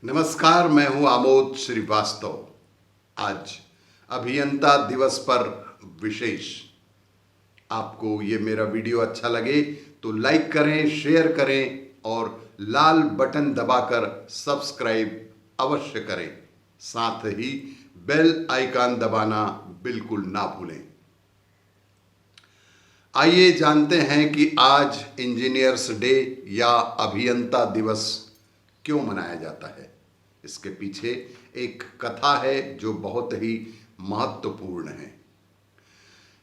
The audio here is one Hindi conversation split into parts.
नमस्कार, मैं हूं आमोद श्रीवास्तव। आज अभियंता दिवस पर विशेष। आपको ये मेरा वीडियो अच्छा लगे तो लाइक करें, शेयर करें और लाल बटन दबाकर सब्सक्राइब अवश्य करें। साथ ही बेल आइकन दबाना बिल्कुल ना भूलें। आइए जानते हैं कि आज इंजीनियर्स डे या अभियंता दिवस क्यों मनाया जाता है। इसके पीछे एक कथा है जो बहुत ही महत्वपूर्ण है।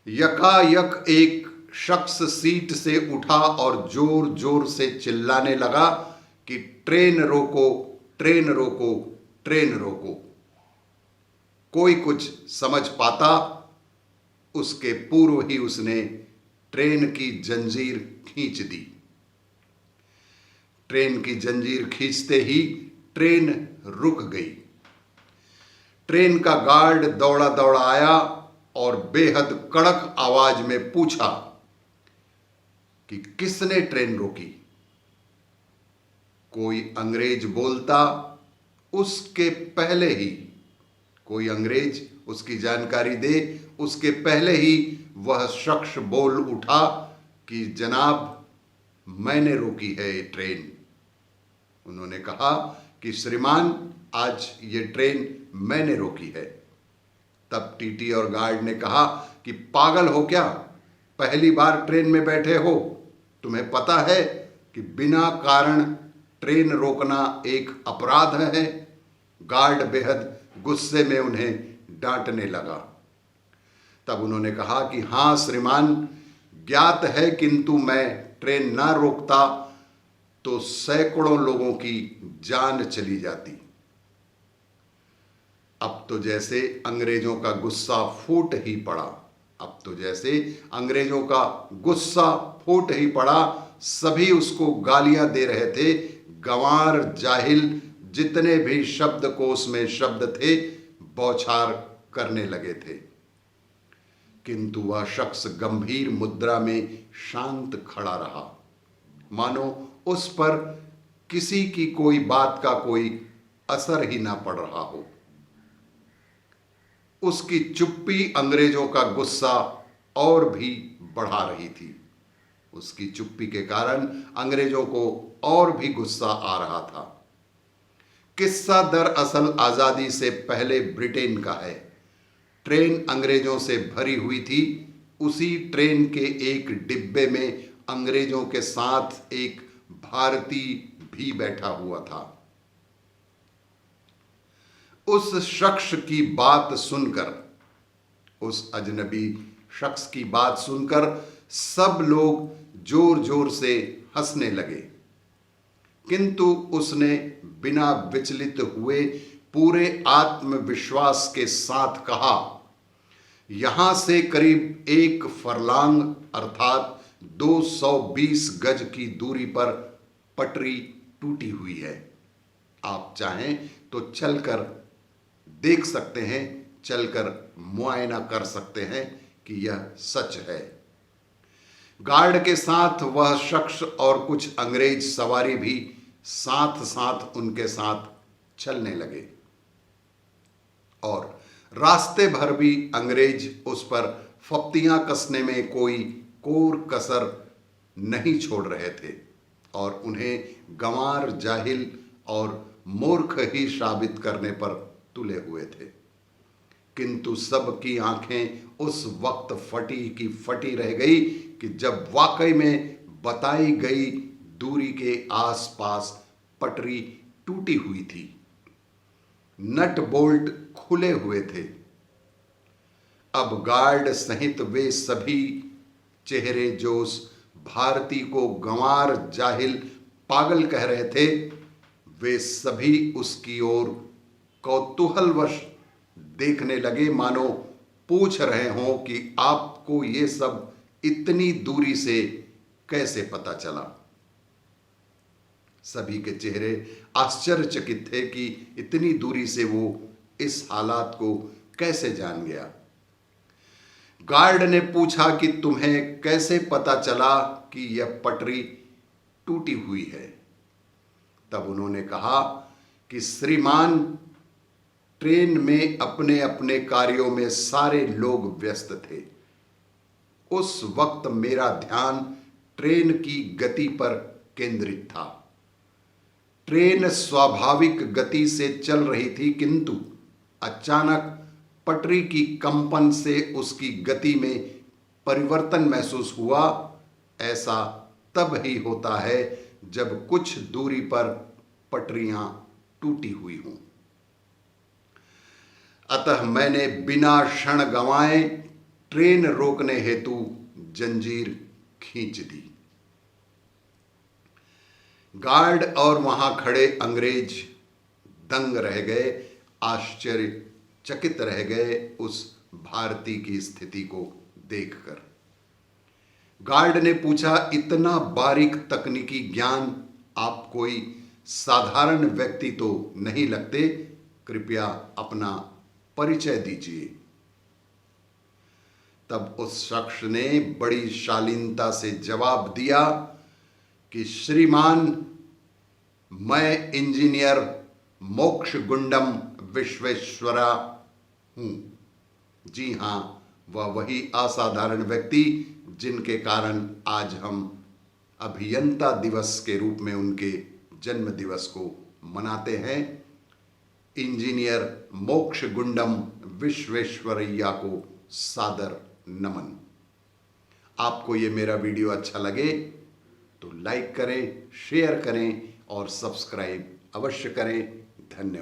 यकायक एक शख्स सीट से उठा और जोर जोर से चिल्लाने लगा कि ट्रेन रोको, ट्रेन रोको, ट्रेन रोको। कोई कुछ समझ पाता उसके पूर्व ही उसने ट्रेन की जंजीर खींच दी। ट्रेन की जंजीर खींचते ही ट्रेन रुक गई। ट्रेन का गार्ड दौड़ा दौड़ा आया और बेहद कड़क आवाज में पूछा कि किसने ट्रेन रोकी। कोई अंग्रेज बोलता उसके पहले ही, कोई अंग्रेज उसकी जानकारी दे उसके पहले ही वह शख्स बोल उठा कि जनाब, मैंने रोकी है ये ट्रेन। उन्होंने कहा कि श्रीमान, आज ये ट्रेन मैंने रोकी है। तब टीटी और गार्ड ने कहा कि पागल हो क्या, पहली बार ट्रेन में बैठे हो, तुम्हें पता है कि बिना कारण ट्रेन रोकना एक अपराध है। गार्ड बेहद गुस्से में उन्हें डांटने लगा। तब उन्होंने कहा कि हाँ श्रीमान, ज्ञात है, किंतु मैं ट्रेन ना रोकता तो सैकड़ों लोगों की जान चली जाती। अब तो जैसे अंग्रेजों का गुस्सा फूट ही पड़ा। अब तो जैसे अंग्रेजों का गुस्सा फूट ही पड़ा। सभी उसको गालियां दे रहे थे। गंवार, जाहिल, जितने भी शब्दकोश में शब्द थे बौछार करने लगे थे। किंतु वह शख्स गंभीर मुद्रा में शांत खड़ा रहा, मानो उस पर किसी की कोई बात का कोई असर ही ना पड़ रहा हो। उसकी चुप्पी अंग्रेजों का गुस्सा और भी बढ़ा रही थी। उसकी चुप्पी के कारण अंग्रेजों को और भी गुस्सा आ रहा था। किस्सा दरअसल आजादी से पहले ब्रिटेन का है। ट्रेन अंग्रेजों से भरी हुई थी। उसी ट्रेन के एक डिब्बे में अंग्रेजों के साथ एक भारतीय भी बैठा हुआ था। उस शख्स की बात सुनकर, उस अजनबी शख्स की बात सुनकर सब लोग जोर जोर से हंसने लगे। किंतु उसने बिना विचलित हुए पूरे आत्मविश्वास के साथ कहा, यहां से करीब 1 फरलांग अर्थात 220 गज की दूरी पर पटरी टूटी हुई है। आप चाहें तो चलकर देख सकते हैं, चलकर मुआयना कर सकते हैं कि यह सच है। गार्ड के साथ वह शख्स और कुछ अंग्रेज सवारी भी साथ साथ उनके साथ चलने लगे और रास्ते भर भी अंग्रेज उस पर फप्तियां कसने में कोई कोर कसर नहीं छोड़ रहे थे और उन्हें गंवार, जाहिल और मूर्ख ही साबित करने पर तुले हुए थे। किंतु सबकी आंखें उस वक्त फटी की फटी रह गई कि जब वाकई में बताई गई दूरी के आसपास पटरी टूटी हुई थी। नट बोल्ट खुले हुए थे। अब गार्ड सहित वे सभी चेहरे जो उस भारतीय को गंवार, जाहिल, पागल कह रहे थे, वे सभी उसकी ओर कौतूहलवश देखने लगे, मानो पूछ रहे हों कि आपको ये सब इतनी दूरी से कैसे पता चला। सभी के चेहरे आश्चर्यचकित थे कि इतनी दूरी से वो इस हालात को कैसे जान गया। गार्ड ने पूछा कि तुम्हें कैसे पता चला कि यह पटरी टूटी हुई है। तब उन्होंने कहा कि श्रीमान ट्रेन में अपने अपने कार्यों में सारे लोग व्यस्त थे। उस वक्त मेरा ध्यान ट्रेन की गति पर केंद्रित था। ट्रेन स्वाभाविक गति से चल रही थी, किंतु अचानक पटरी की कंपन से उसकी गति में परिवर्तन महसूस हुआ। ऐसा तब ही होता है जब कुछ दूरी पर पटरियां टूटी हुई हों। अतः मैंने बिना क्षण गंवाए ट्रेन रोकने हेतु जंजीर खींच दी। गार्ड और वहां खड़े अंग्रेज दंग रह गए, आश्चर्यचकित रह गए उस भारतीय की स्थिति को देखकर। गार्ड ने पूछा, इतना बारीक तकनीकी ज्ञान आप कोई साधारण व्यक्ति तो नहीं लगते, कृपया अपना परिचय दीजिए। तब उस शख्स ने बड़ी शालीनता से जवाब दिया कि श्रीमान, मैं इंजीनियर मोक्षगुंडम विश्वेश्वरा हूं। जी हां, वह वही असाधारण व्यक्ति जिनके कारण आज हम अभियंता दिवस के रूप में उनके जन्म दिवस को मनाते हैं। इंजीनियर मोक्षगुंडम विश्वेश्वरैया को सादर नमन। आपको ये मेरा वीडियो अच्छा लगे तो लाइक करें, शेयर करें और सब्सक्राइब अवश्य करें। धन्यवाद।